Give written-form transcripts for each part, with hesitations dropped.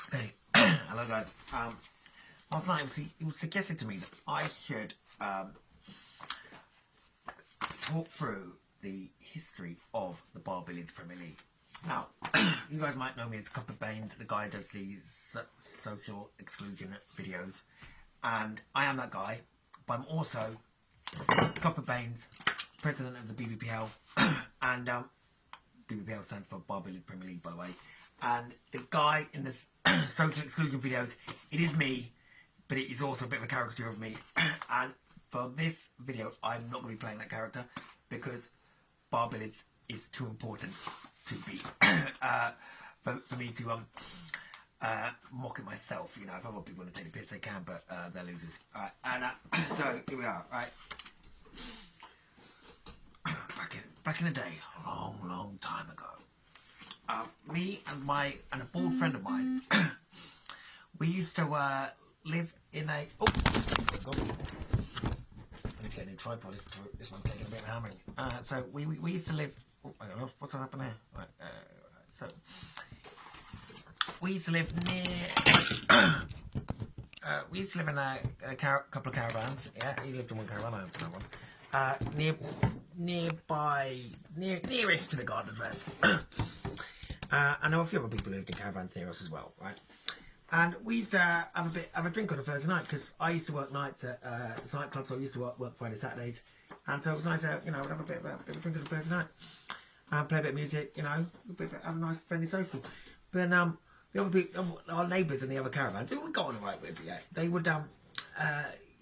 Hey, hello guys. Last night it was suggested to me that I should talk through the history of the Bar Billiards Premier League. Now, you guys might know me as Copper Baines, the guy who does these social exclusion videos, and I am that guy, but I'm also Copper Baines, president of the BBPL, and BBPL stands for Bar Billiards Premier League, by the way. And the guy in the social exclusion videos, it is me, but it is also a bit of a caricature of me. And for this video, I'm not going to be playing that character because Bar Billiards is too important to be for me to mock it myself. You know, if I want people to take the piss, they can, but they're losers. Alright, and so here we are. Right, back in the day, a long time ago. Me and a bald friend of mine, we used to live in a. Oh, God. I need to get a new tripod. This one's taking a bit of hammering. So we used to live. Oh, I don't know what's happened here. Right, so we used to live near. We used to live in a couple of caravans. Yeah, he lived in one caravan. I lived in another one. Nearest to the Gardeners Rest. I know a few other people who lived in caravans near us as well, right? And we used to have a drink on a Thursday night because I used to work nights at nightclubs, so I used to work Friday, Saturdays, and so it was nice to, you know, have a bit of a drink on a Thursday night and play a bit of music, you know, have a nice friendly social. But the other people, our neighbours in the other caravans, who we got on the right with, yeah, they would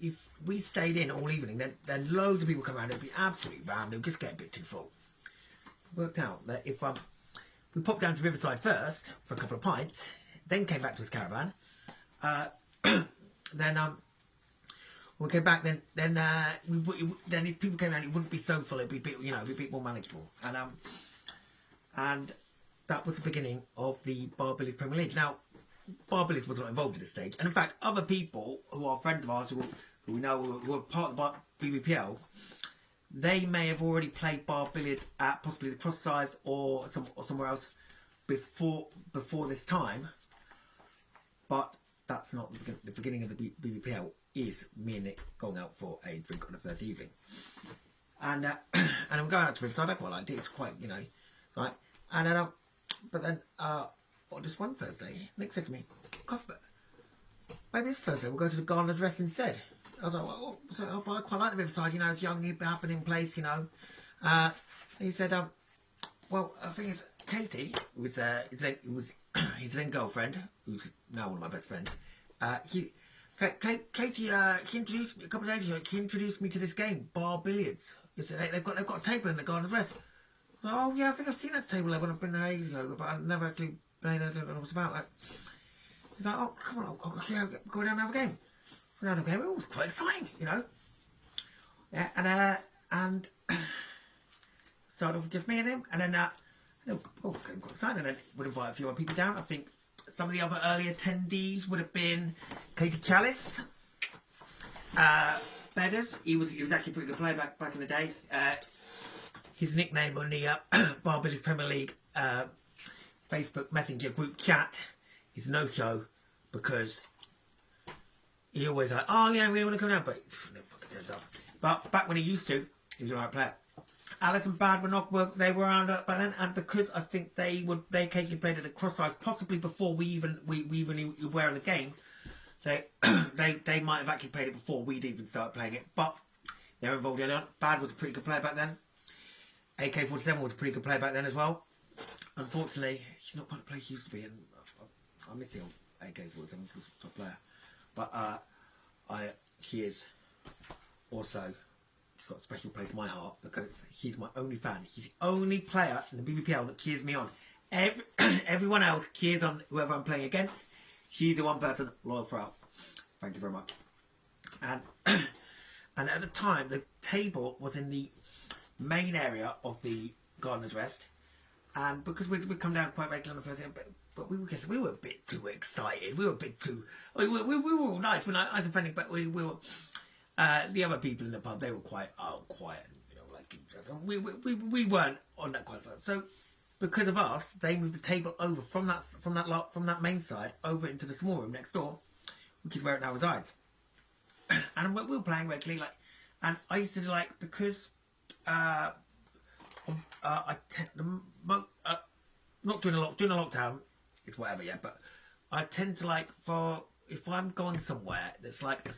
if we stayed in all evening, then loads of people come around. It'd be absolutely rammed. It would just get a bit too full. It worked out that if we popped down to Riverside first for a couple of pints, then came back to his caravan. Then when we came back, then if people came around, it wouldn't be so full. It'd be a bit, you know, it'd be a bit more manageable. And that was the beginning of the Bar Billiards Premier League. Now, Bar Billiards was not involved at this stage, and in fact, other people who are friends of ours who we know who are part of the BBPL, they may have already played Bar Billiards at possibly the Cross Size or somewhere else before this time, but that's not the beginning of the BBPL. Is me and Nick going out for a drink on a Thursday evening, and I'm going out to Riverside. I quite liked it. It's quite, you know, right. And but then on this one Thursday, Nick said to me, "Cuthbert, maybe this Thursday we'll go to the Gardeners Rest instead." I was like, well, I quite like the Riverside, you know, it's young, happening place, you know. And he said, well, I think it's Katie, who's his then girlfriend, who's now one of my best friends. Katie, she introduced me a couple of days ago. She introduced me to this game, Bar Billiards. They've got a table in the Gardeners Rest. I was like, oh yeah, I think I've seen that table there when I've been there ages ago, but I never actually played. I don't know what it was about. He's like, oh come on, I'll go down and have a game. It was quite exciting, you know. Yeah, and started off with just me and him, and then quite exciting. And then would invite a few other people down. I think some of the other early attendees would have been Katie Chalice, Bedders. He was actually a pretty good player back in the day. His nickname on the Bar Billiards Premier League Facebook Messenger group chat is No Show because he always like, oh yeah, we want to come down, but no fucking turns up. But back when he used to, he was the right player. Alice and Bad they were around by then, and because I think they occasionally played at the Cross Size, possibly before we even were aware of the game. They might have actually played it before we'd even started playing it, but they were involved early on. Bad was a pretty good player back then. AK-47 was a pretty good player back then as well. Unfortunately, she's not quite the player she used to be, and I miss the old AK-47. She was a top player. But she is also, she's got a special place in my heart because she's my only fan. She's the only player in the BBPL that cheers me on. Everyone else cheers on whoever I'm playing against. She's the one person loyal throughout. Thank you very much. And at the time, the table was in the main area of the Gardeners Rest, and because we'd come down quite regularly on the first day, but we were a bit too excited. We were a bit too. We were all nice. When I was friendly, but we were. The other people in the pub, they were quite quiet, you know, like we weren't on that quite fast. So because of us, they moved the table over from that main side over into the small room next door, which is where it now resides. And we were playing regularly, like, and I used to do, like, because not during a lockdown, it's whatever, yeah, but I tend to, like, if I'm going somewhere that's like a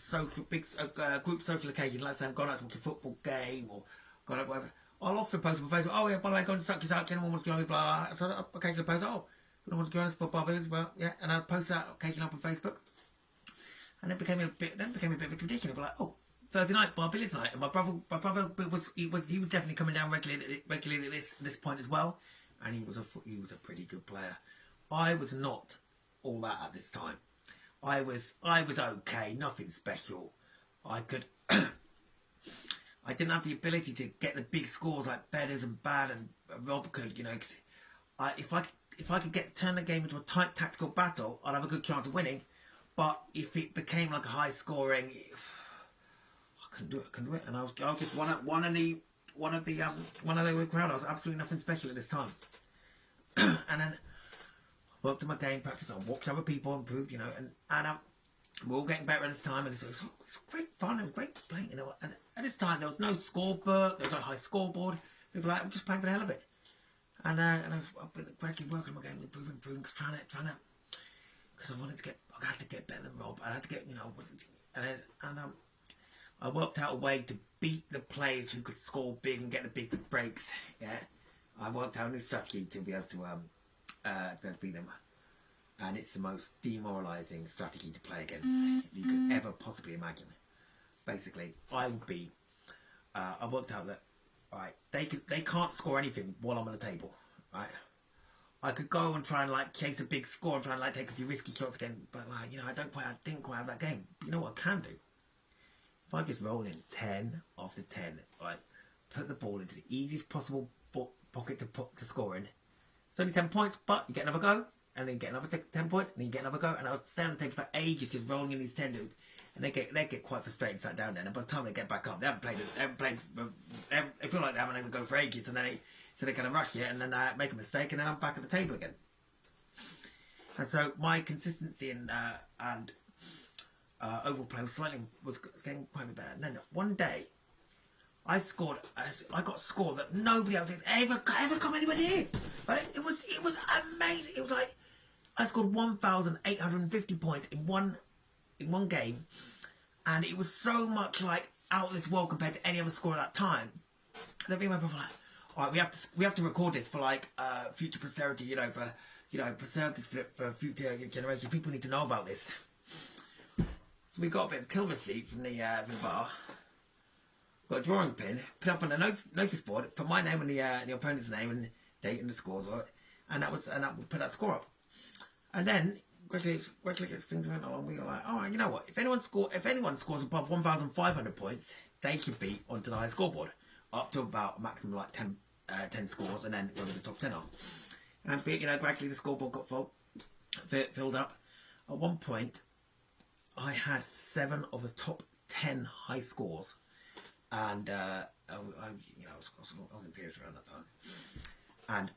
group social occasion, like say I'm going out to watch a football game or going out whatever, I'll often post on Facebook, oh yeah, by the way, go and suck this out, anyone wants to join me, blah, blah. So I'll occasionally post, oh, anyone wants to join us for Bar Billiards, well, yeah, and I'll post that occasionally up on Facebook. And it became a bit of a tradition of like, oh, Thursday night, Bar Billiards night, and my brother was definitely coming down regularly at this point as well, and he was a pretty good player. I was not all that at this time. I was okay, nothing special. I didn't have the ability to get the big scores like Bedders and Bad and Rob could, you know. If I could turn the game into a tight tactical battle, I'd have a good chance of winning. But if it became like a high scoring, I couldn't do it. And I was just one of the crowd. I was absolutely nothing special at this time. And then I worked on my game practice. I walked to other people, improved, you know, and we're all getting better at this time. And it's great fun and great playing, you know. And at this time there was no scorebook, there was no high scoreboard. People were like, we're just playing for the hell of it. And I've been gradually working on my game, improving, trying to, because I had to get better than Rob. I had to get, you know, and I worked out a way to beat the players who could score big and get the big breaks. Yeah, I worked out a new strategy to be able to beat them, and it's the most demoralising strategy to play against you could ever possibly imagine. Basically, I worked out that right, they can't score anything while I'm on the table, right. I could go and try and like chase a big score and try and like take a few risky shots again, but like, you know, I didn't quite have that game. But you know what I can do? If I just roll in 10 after 10, like put the ball into the easiest possible pocket to score in. It's only 10 points, but you get another go, and then you get another 10 points, and then you get another go, and I'll stay on the table for ages just rolling in these 10 dudes, and they get quite frustrated sat down there, and by the time they get back up, they feel like they haven't even go for ages, and then so they're going to rush it, and then make a mistake, and then I'm back at the table again. And so my consistency and overall play was getting quite a bit better. And then one day, I got a score that nobody else had ever come anywhere near. Right? It was amazing. It was like I scored 1,850 points in one game, and it was so much like out of this world compared to any other score at that time. That me and my brother were like, all right, we have to record this for like future posterity, you know, preserve this for future generations. People need to know about this. So we got a bit of kill receipt from the bar. Got a drawing pin, put up on a notice board, put my name and the opponent's name and date and the scores on it, and that would put that score up. And then gradually as things went on, we were like, all right, you know what? If anyone scores above 1,500 points, they should be onto the high scoreboard, up to about a maximum like 10 scores, and then whether the top 10 are. And you know, gradually the scoreboard got filled up. At one point, I had 7 of the top 10 high scores, and I was in periods around that time, and